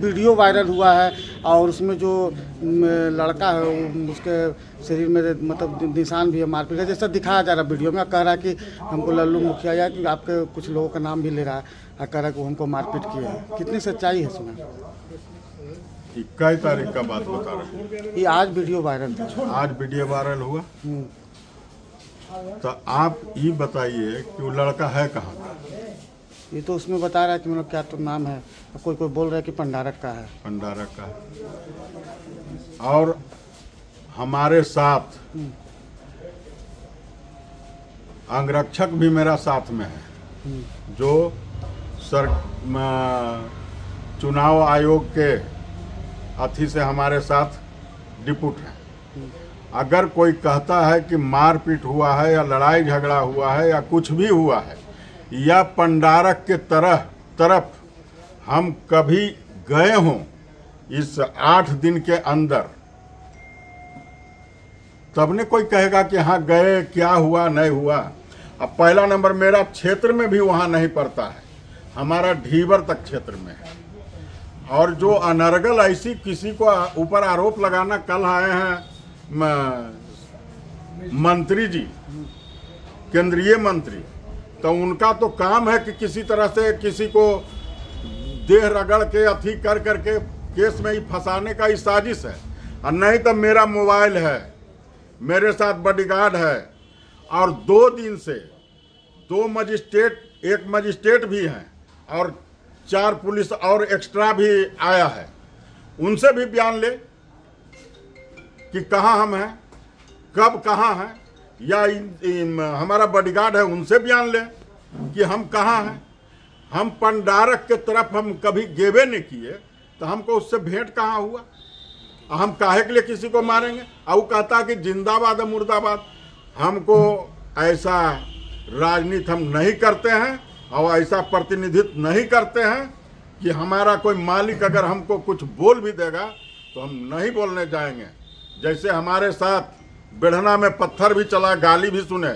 Video viral हुआ है और उसमें जो लड़का है उसके शरीर में मतलब निशान भी है मारपीट का, जैसा दिखाया जा रहा है वीडियो में। कह रहा है कि हमको लल्लू मुखिया या कि आपके कुछ लोगों का नाम भी ले रहा है और कह रहा है कि हमको मारपीट किया है। कितनी सच्चाई है इसमें? 21 तारीख का बात बता रहे हैं। ये आज वीडियो वायरल था। आज वीडियो वायरल हुआ। तो आप ये बताइए कि वो लड़का है कहाँ का? ये तो उसमें बता रहा है कि मतलब क्या तो नाम है, कोई कोई बोल रहा है कि पंडारक का है। पंडारक का है। और हमारे साथ अंगरक्षक भी मेरा साथ में है, जो चुनाव आयोग के अथी से हमारे साथ डिप्यूट है। अगर कोई कहता है कि मारपीट हुआ है या लड़ाई झगड़ा हुआ है या कुछ भी हुआ है या पंडारक के तरफ हम कभी गए हों इस 8 दिन के अंदर, तब ने कोई कहेगा कि हाँ गए, क्या हुआ नहीं हुआ। अब पहला नंबर मेरा क्षेत्र में भी वहाँ नहीं पड़ता है, हमारा ढीबर तक क्षेत्र में है। और जो अनर्गल ऐसी किसी को ऊपर आरोप लगाना, कल आए हैं मंत्री जी, केंद्रीय मंत्री, तो उनका तो काम है कि किसी तरह से किसी को देह रगड़ के अथी कर करके केस में ही फंसाने का ही साजिश है। और नहीं तो मेरा मोबाइल है, मेरे साथ बॉडीगार्ड है, और 2 दिन से 2 मजिस्ट्रेट, 1 मजिस्ट्रेट भी हैं और 4 पुलिस और एक्स्ट्रा भी आया है। उनसे भी बयान ले कि कहाँ हम हैं, कब कहाँ हैं, या हमारा बॉडीगार्ड है उनसे बयान ले कि हम कहाँ हैं। हम पंडारक के तरफ हम कभी गेबे नहीं किए, तो हमको उससे भेंट कहाँ हुआ? हम काहे के लिए किसी को मारेंगे? और वो कहता कि जिंदाबाद है मुर्दाबाद। हमको ऐसा राजनीति हम नहीं करते हैं और ऐसा प्रतिनिधित्व नहीं करते हैं कि हमारा कोई मालिक अगर हमको कुछ बोल भी देगा तो हम नहीं बोलने जाएंगे। जैसे हमारे साथ बेढ़ना में पत्थर भी चला, गाली भी सुने,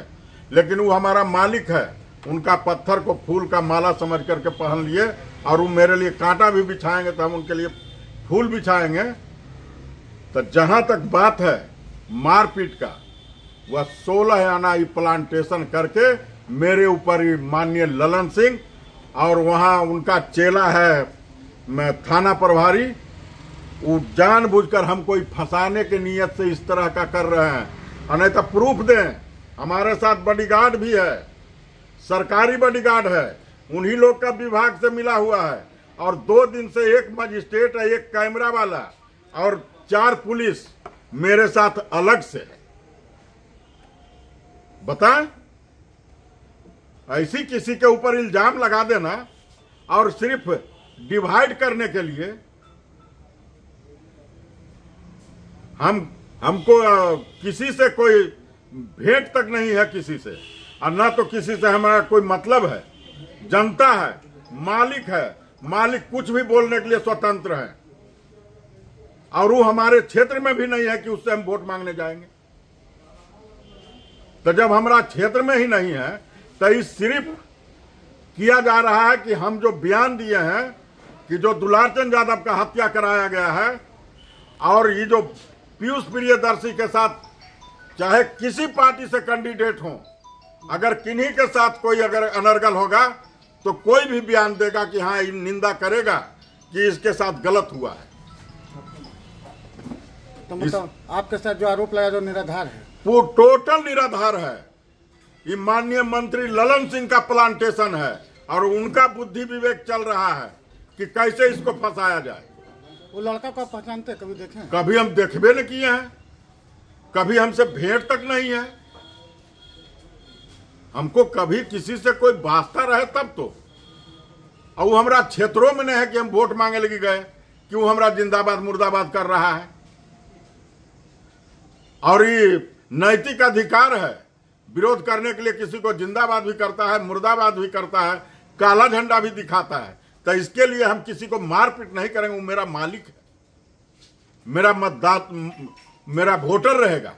लेकिन वो हमारा मालिक है, उनका पत्थर को फूल का माला समझ करके पहन लिए, और वो मेरे लिए कांटा भी बिछाएंगे तो हम उनके लिए फूल बिछाएंगे। तो जहां तक बात है मारपीट का, वह 16 आना ही प्लांटेशन करके मेरे ऊपर ही माननीय ललन सिंह और वहां उनका चेला है थाना प्रभारी, वो जानबूझकर हमको फंसाने के नियत से इस तरह का कर रहे हैं। और नहीं तो प्रूफ दें, हमारे साथ बॉडीगार्ड भी है, सरकारी बॉडीगार्ड है, उन्हीं लोग का विभाग से मिला हुआ है। और 2 दिन से 1 मजिस्ट्रेट है, 1 कैमरा वाला और 4 पुलिस मेरे साथ अलग से है। बताएं, ऐसी किसी के ऊपर इल्जाम लगा देना और सिर्फ डिवाइड करने के लिए हमको किसी से कोई भेंट तक नहीं है किसी से, और ना तो किसी से हमारा कोई मतलब है। जनता है, मालिक है, मालिक कुछ भी बोलने के लिए स्वतंत्र है, और वो हमारे क्षेत्र में भी नहीं है कि उससे हम वोट मांगने जाएंगे। तो जब हमारा क्षेत्र में ही नहीं है तो ये सिर्फ किया जा रहा है कि हम जो बयान दिए हैं कि जो दुलारचंद यादव का हत्या कराया गया है, और ये जो पीयूष प्रियदर्शी के साथ चाहे किसी पार्टी से कैंडिडेट हो, अगर किन्हीं के साथ कोई अगर अनर्गल होगा तो कोई भी बयान देगा कि हाँ निंदा करेगा कि इसके साथ गलत हुआ है। तो मतलब आपके साथ जो आरोप लगा जो निराधार है, वो टोटल निराधार है। ये माननीय मंत्री ललन सिंह का प्लांटेशन है, और उनका बुद्धि विवेक चल रहा है कि कैसे इसको फंसाया जाए। वो लड़का को आप पहचानते कभी देखें? कभी हम देखबे न किए हैं, कभी हमसे भेंट तक नहीं है। हमको कभी किसी से कोई वास्ता रहे तब तो। और वो हमारा क्षेत्रों में नहीं है कि हम वोट मांगे लगे गए कि वो हमारा जिंदाबाद मुर्दाबाद कर रहा है। और ये नैतिक अधिकार है, विरोध करने के लिए किसी को जिंदाबाद भी करता है, मुर्दाबाद भी करता है, काला झंडा भी दिखाता है। तो इसके लिए हम किसी को मारपीट नहीं करेंगे। वो मेरा मालिक है, मेरा मतदाता, मेरा वोटर रहेगा।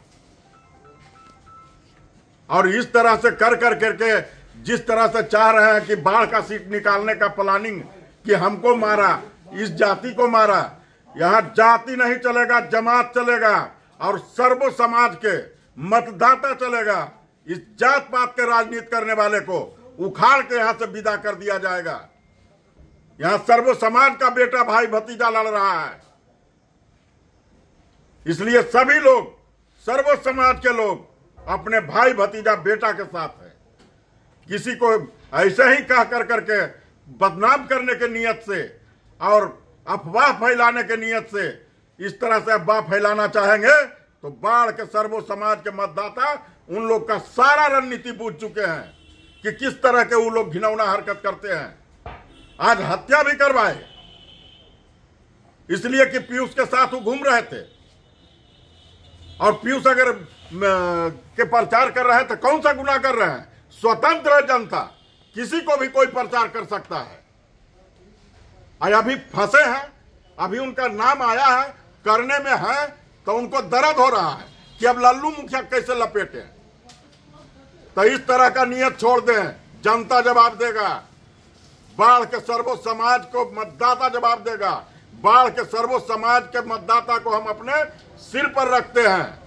और इस तरह से कर करके जिस तरह से चाह रहे हैं कि बाढ़ का सीट निकालने का प्लानिंग कि हमको मारा, इस जाति को मारा। यहाँ जाति नहीं चलेगा, जमात चलेगा और सर्व समाज के मतदाता चलेगा। इस जात पात के राजनीति करने वाले को उखाड़ के यहां से विदा कर दिया जाएगा। यहां सर्व समाज का बेटा भाई भतीजा लड़ रहा है, इसलिए सभी लोग, सर्व समाज के लोग अपने भाई भतीजा बेटा के साथ है। किसी को ऐसे ही कह कर करके बदनाम करने के नियत से और अफवाह फैलाने के नियत से इस तरह से अफवाह फैलाना चाहेंगे तो बाढ़ के सर्व समाज के मतदाता उन लोग का सारा रणनीति बूझ चुके हैं कि किस तरह के वो लोग घिनौना हरकत करते हैं। आज हत्या भी करवाए इसलिए कि पीयूष के साथ वो घूम रहे थे, और पीयूष अगर के प्रचार कर रहे हैं तो कौन सा गुनाह कर रहे हैं? स्वतंत्र है जनता, किसी को भी कोई प्रचार कर सकता है। अभी फंसे हैं, अभी उनका नाम आया है, करने में है तो उनको दर्द हो रहा है कि अब लल्लू मुखिया कैसे लपेटे। तो इस तरह का नियत छोड़ दें, जनता जवाब देगा। बाढ़ के सर्व समाज को मतदाता जवाब देगा। बाढ़ के सर्व समाज के मतदाता को हम अपने सिर पर रखते हैं।